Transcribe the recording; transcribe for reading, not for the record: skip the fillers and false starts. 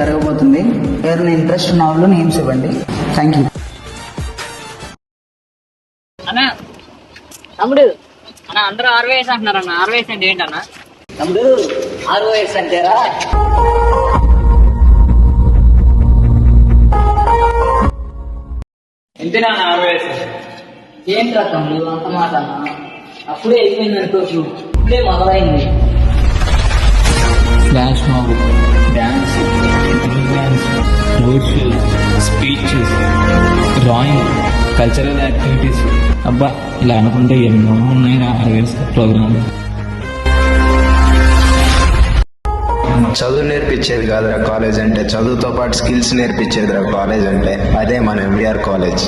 జరగబోతుంది. ఎవరైనా ఇంట్రెస్ట్ ఉన్న వాళ్ళు నేమ్స్ ఇవ్వండి. Thank you. అన్న తమ్ముడు, అన్న అందరూ ఆర్వైఎస్ అంటున్నారు అన్న. ఆర్వైఎస్ అంటే ఏంటన్నా? తమ్ముడు, ఆర్ఓఎస్ అంటేరా ఎంతేనా అన్న ఆర్వైఎస్? ఏంట్రా తమ్ముడు అంత మాట అన్నా? అప్పుడే అయిపోయింది అనుకోవచ్చు, ఇప్పుడే మొదలైంది. Flash mob, dance, dance, road show, speeches, drawing, cultural activities. అబ్బా, ఇలా అనుకుంటే ఎన్నో ఉన్నాయి ఆర్వైఎస్ ప్రోగ్రామ్. చదువు నేర్పించేది కాదురా కాలేజ్ అంటే, చదువుతో పాటు స్కిల్స్ నేర్పించేదిరా కాలేజ్ అంటే. అదే మన ఎంవిఆర్ కాలేజ్.